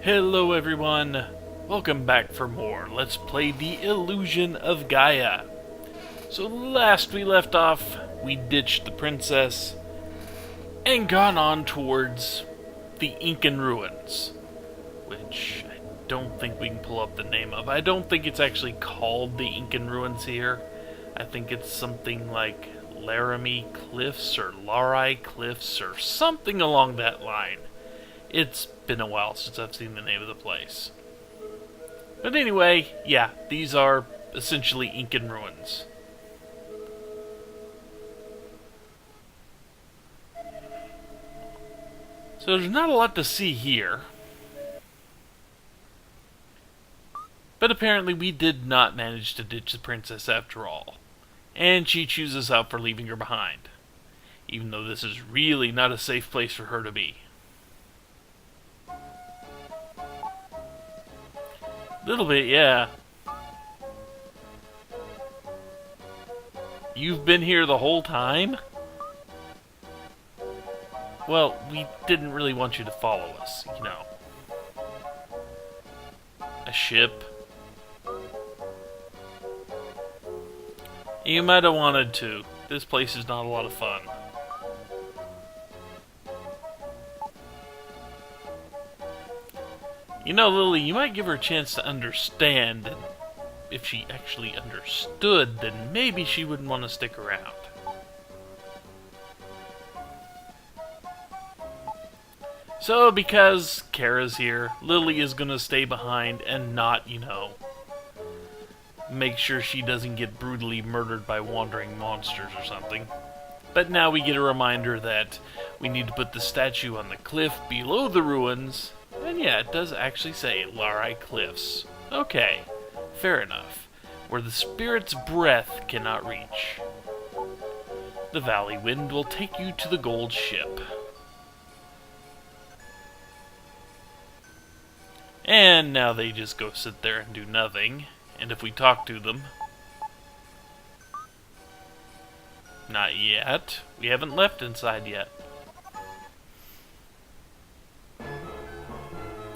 Hello everyone, welcome back for more. Let's play The Illusion of Gaia. So last we left off, we ditched the princess and gone on towards the Incan ruins, which I don't think we can pull up the name of. I don't think it's actually called the Incan ruins here. I think it's something like Laramie Cliffs or Larai Cliffs or something along that line. It's been a while since I've seen the name of the place. But anyway, yeah, these are essentially Incan ruins. So there's not a lot to see here. But apparently we did not manage to ditch the princess after all. And she chews us out for leaving her behind. Even though this is really not a safe place for her to be. Little bit, yeah. You've been here the whole time? Well, we didn't really want you to follow us, you know. A ship. You might have wanted to. This place is not a lot of fun. You know, Lily, you might give her a chance to understand, and if she actually understood, then maybe she wouldn't want to stick around. So, because Kara's here, Lily is going to stay behind and not, you know, make sure she doesn't get brutally murdered by wandering monsters or something. But now we get a reminder that we need to put the statue on the cliff below the ruins. And yeah, it does actually say Larai Cliffs. Okay, fair enough. Where the spirit's breath cannot reach. The valley wind will take you to the gold ship. And now they just go sit there and do nothing. And if we talk to them... Not yet. We haven't left inside yet.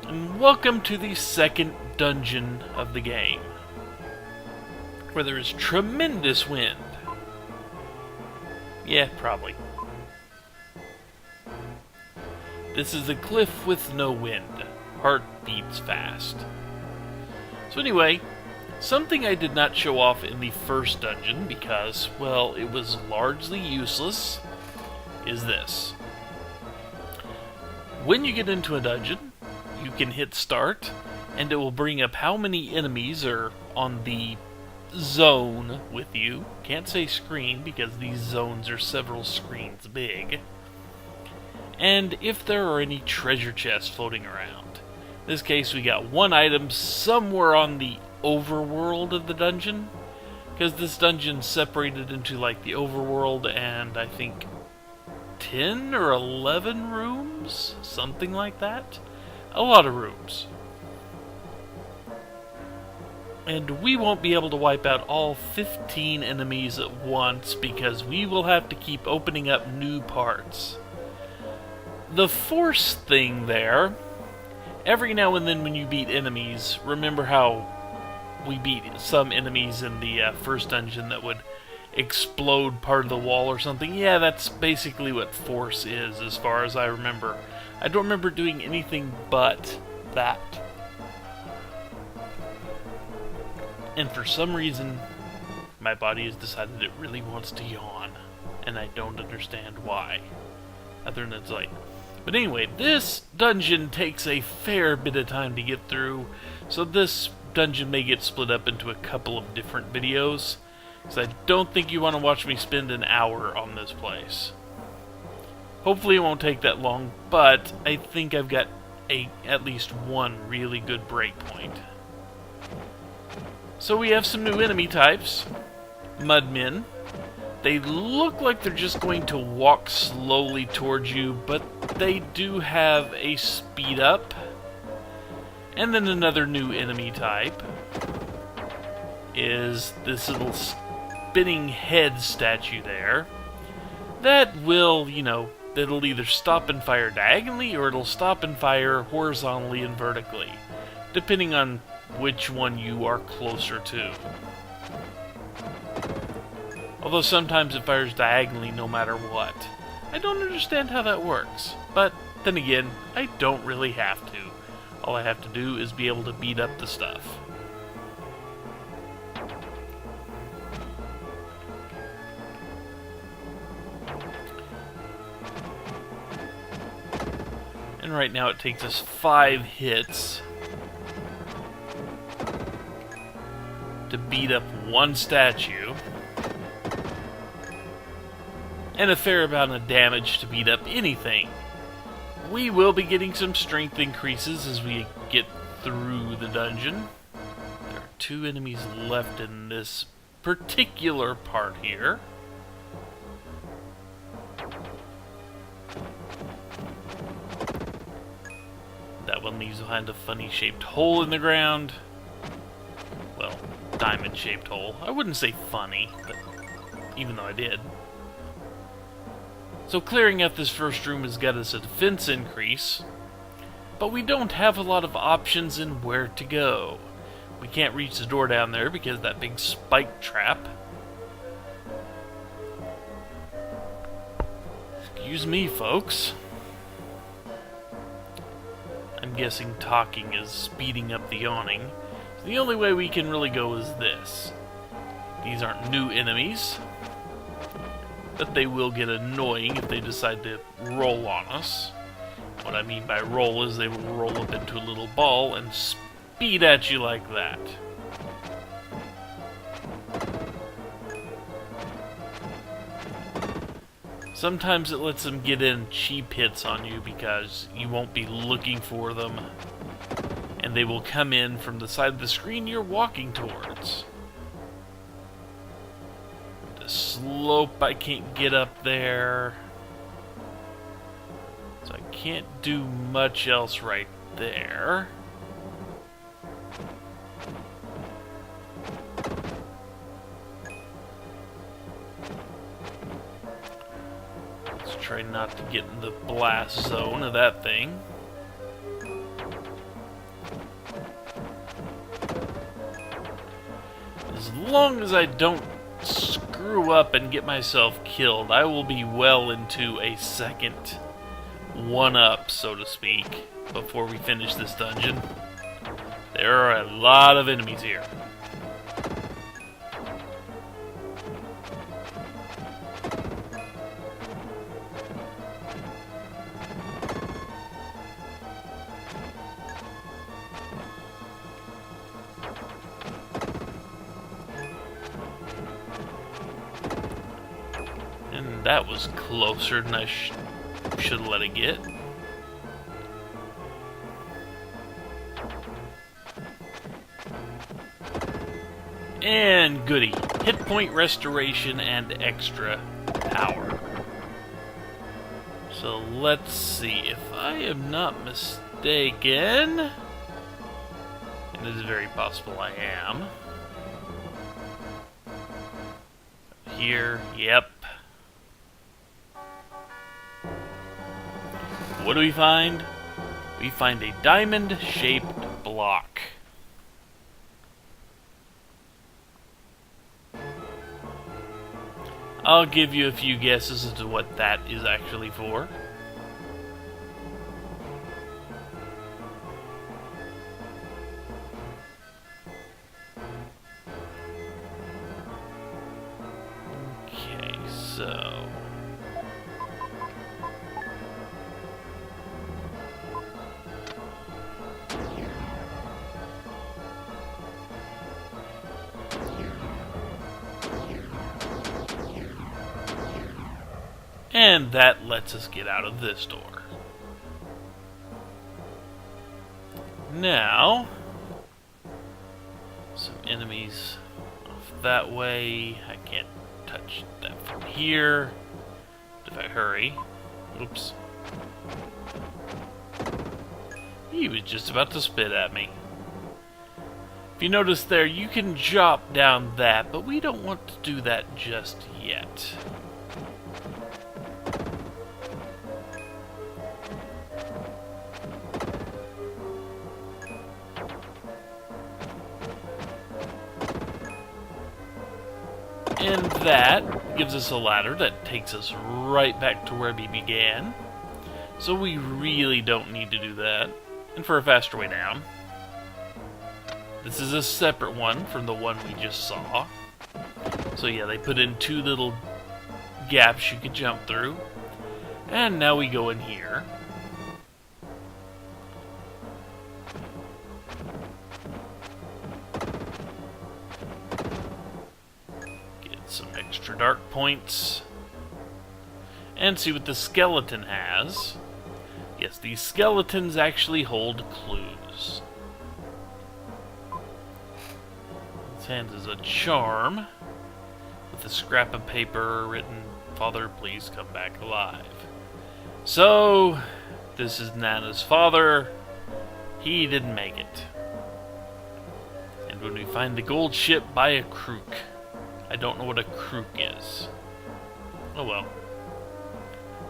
And welcome to the second dungeon of the game, where there is tremendous wind. Yeah, probably. This is a cliff with no wind. Heart beats fast. So anyway, something I did not show off in the first dungeon because, well, it was largely useless, is this. When you get into a dungeon, you can hit start, and it will bring up how many enemies are on the zone with you. Can't say screen, because these zones are several screens big. And if there are any treasure chests floating around. In this case, we got one item somewhere on the overworld of the dungeon, because this dungeon's separated into, like, the overworld and, I think, 10 or 11 rooms? Something like that. A lot of rooms. And we won't be able to wipe out all 15 enemies at once because we will have to keep opening up new parts. The force thing there, every now and then when you beat enemies, remember how we beat some enemies in the first dungeon that would explode part of the wall or something? Yeah, that's basically what force is as far as I remember. I don't remember doing anything but that. And for some reason, my body has decided it really wants to yawn. And I don't understand why. Other than it's like... But anyway, this dungeon takes a fair bit of time to get through. So this dungeon may get split up into a couple of different videos. Because I don't think you want to watch me spend an hour on this place. Hopefully it won't take that long, but I think I've got at least one really good breakpoint. So we have some new enemy types. Mudmen. They look like they're just going to walk slowly towards you, but they do have a speed up. And then another new enemy type is this little spinning head statue there that will, you know, that'll either stop and fire diagonally, or it'll stop and fire horizontally and vertically, depending on which one you are closer to. Although sometimes it fires diagonally no matter what. I don't understand how that works, but then again, I don't really have to. All I have to do is be able to beat up the stuff. And right now it takes us 5 hits to beat up one statue, and a fair amount of damage to beat up anything. We will be getting some strength increases as we get through the dungeon. There are 2 enemies left in this particular part here. That one leaves behind a funny shaped hole in the ground. Well, diamond shaped hole. I wouldn't say funny, but even though I did. So clearing out this first room has got us a defense increase, but we don't have a lot of options in where to go. We can't reach the door down there because of that big spike trap. Excuse me, folks. I'm guessing talking is speeding up the yawning. So the only way we can really go is this. These aren't new enemies, but they will get annoying if they decide to roll on us. What I mean by roll is they will roll up into a little ball and speed at you like that. Sometimes it lets them get in cheap hits on you because you won't be looking for them, and they will come in from the side of the screen you're walking towards. The slope, I can't get up there, so I can't do much else right there. Let's try not to get in the blast zone of that thing. As long as I don't screw up and get myself killed, I will be well into a second one-up, so to speak, before we finish this dungeon. There are a lot of enemies here. And that was closer than I should have let it get. And goody. Hit point restoration and extra power. So let's see. If I am not mistaken, and it is very possible I am. Here, yep. What do we find? We find a diamond-shaped block. I'll give you a few guesses as to what that is actually for. Okay, so... and that lets us get out of this door. Now, some enemies off that way. I can't touch that from here. If I hurry. Oops. He was just about to spit at me. If you notice there, you can chop down that, but we don't want to do that just yet. And that gives us a ladder that takes us right back to where we began. So we really don't need to do that. And for a faster way down, this is a separate one from the one we just saw. So yeah, they put in two little gaps you could jump through. And now we go in here. Get some extra dark points. And see what the skeleton has. Yes, these skeletons actually hold clues. This hand is a charm with a scrap of paper written, "Father, please come back alive." So, this is Nana's father. He didn't make it. And when we find the gold ship, buy a crook. I don't know what a crook is. Oh well.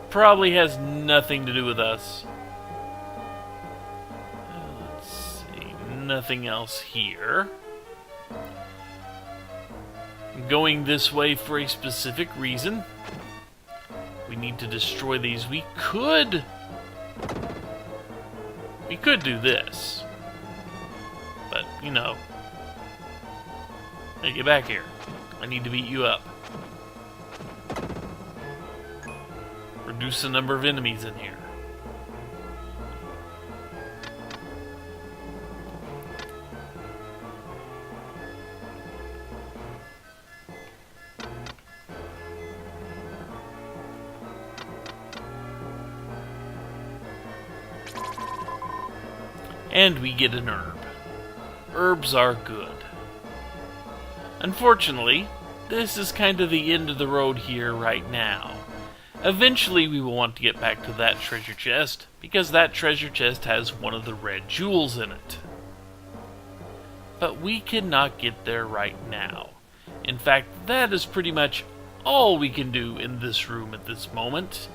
Probably has nothing to do with us. Let's see. Nothing else here. I'm going this way for a specific reason. We need to destroy these. We could do this. But, you know. Hey, get back here. I need to beat you up. Reduce the number of enemies in here. And we get an herb. Herbs are good. Unfortunately, this is kind of the end of the road here right now. Eventually we will want to get back to that treasure chest, because that treasure chest has one of the red jewels in it. But we cannot get there right now. In fact, that is pretty much all we can do in this room at this moment.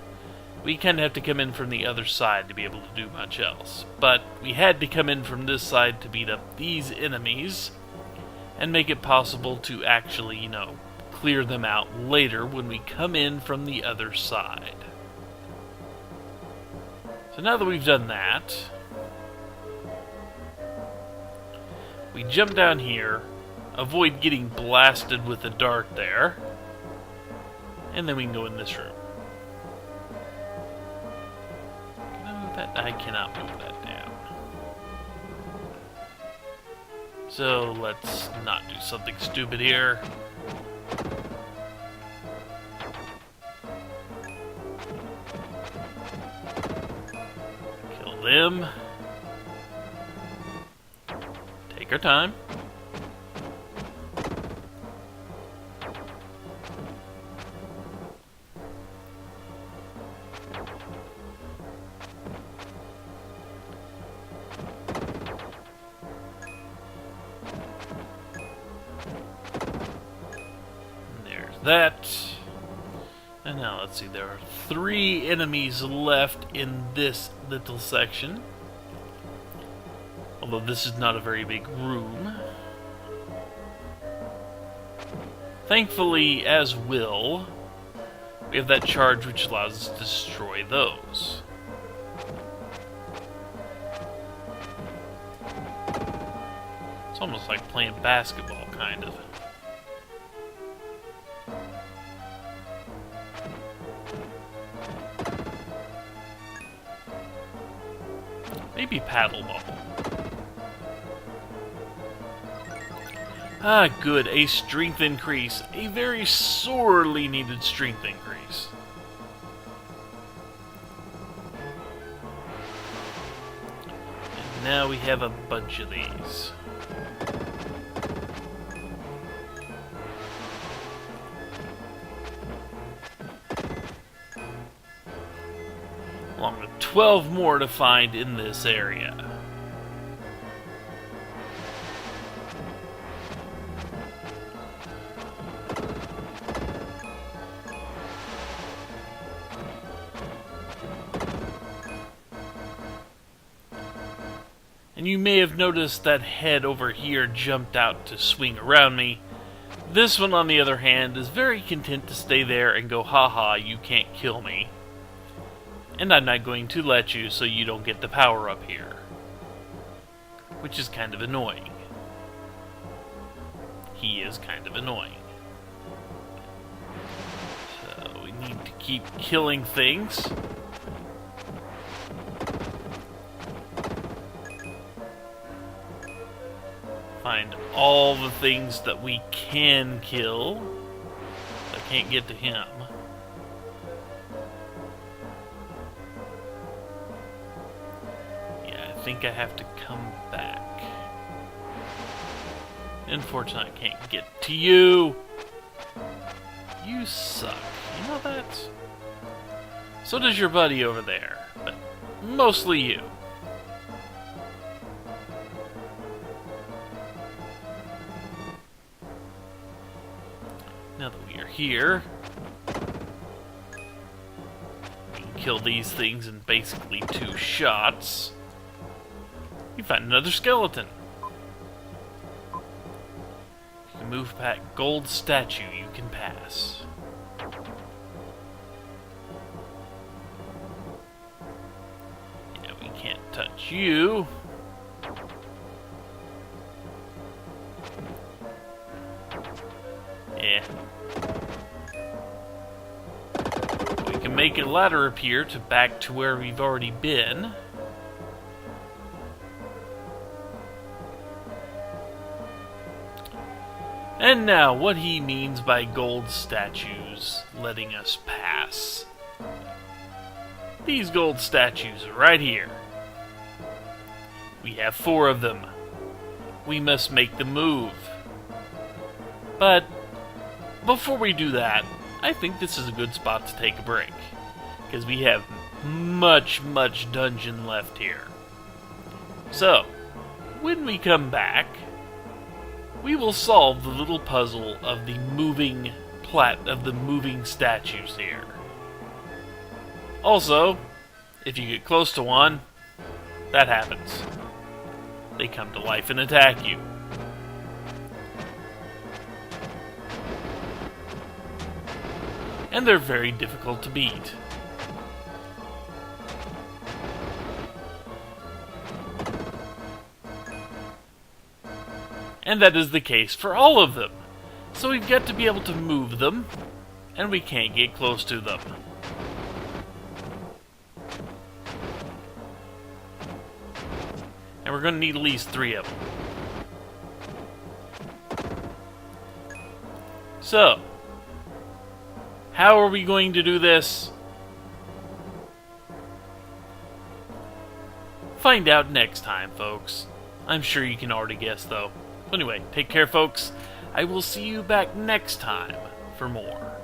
We kind of have to come in from the other side to be able to do much else. But we had to come in from this side to beat up these enemies, and make it possible to actually, you know, clear them out later when we come in from the other side. So now that we've done that, we jump down here, avoid getting blasted with the dart there, and then we can go in this room. Can I move that? I cannot move that down. So let's not do something stupid here. Kill them. Take our time. That. And now let's see, there are 3 enemies left in this little section. Although this is not a very big room. Thankfully, as will, we have that charge which allows us to destroy those. It's almost like playing basketball, kind of. Maybe paddleball. Ah, good. A strength increase. A very sorely needed strength increase. And now we have a bunch of these. Along with 12 more to find in this area. And you may have noticed that head over here jumped out to swing around me. This one, on the other hand, is very content to stay there and go, haha, you can't kill me. And I'm not going to let you, so you don't get the power up here. Which is kind of annoying. He is kind of annoying. So we need to keep killing things. Find all the things that we can kill. I can't get to him. Yeah, I think I have to come back. Unfortunately, I can't get to you. You suck. You know that? So does your buddy over there, but mostly you. Now that we are here, we can kill these things in basically 2 shots. You find another skeleton. You can move past gold statue, you can pass. Yeah, we can't touch you. Yeah. We can make a ladder appear to back to where we've already been. And now, what he means by gold statues letting us pass. These gold statues are right here. We have 4 of them. We must make the move. But before we do that, I think this is a good spot to take a break, because we have much dungeon left here. So, when we come back, we will solve the little puzzle of the moving statues here. Also, if you get close to one, that happens. They come to life and attack you. And they're very difficult to beat. And that is the case for all of them. So we've got to be able to move them, and we can't get close to them. And we're going to need at least 3 of them. So, how are we going to do this? Find out next time, folks. I'm sure you can already guess, though. Anyway, take care, folks. I will see you back next time for more.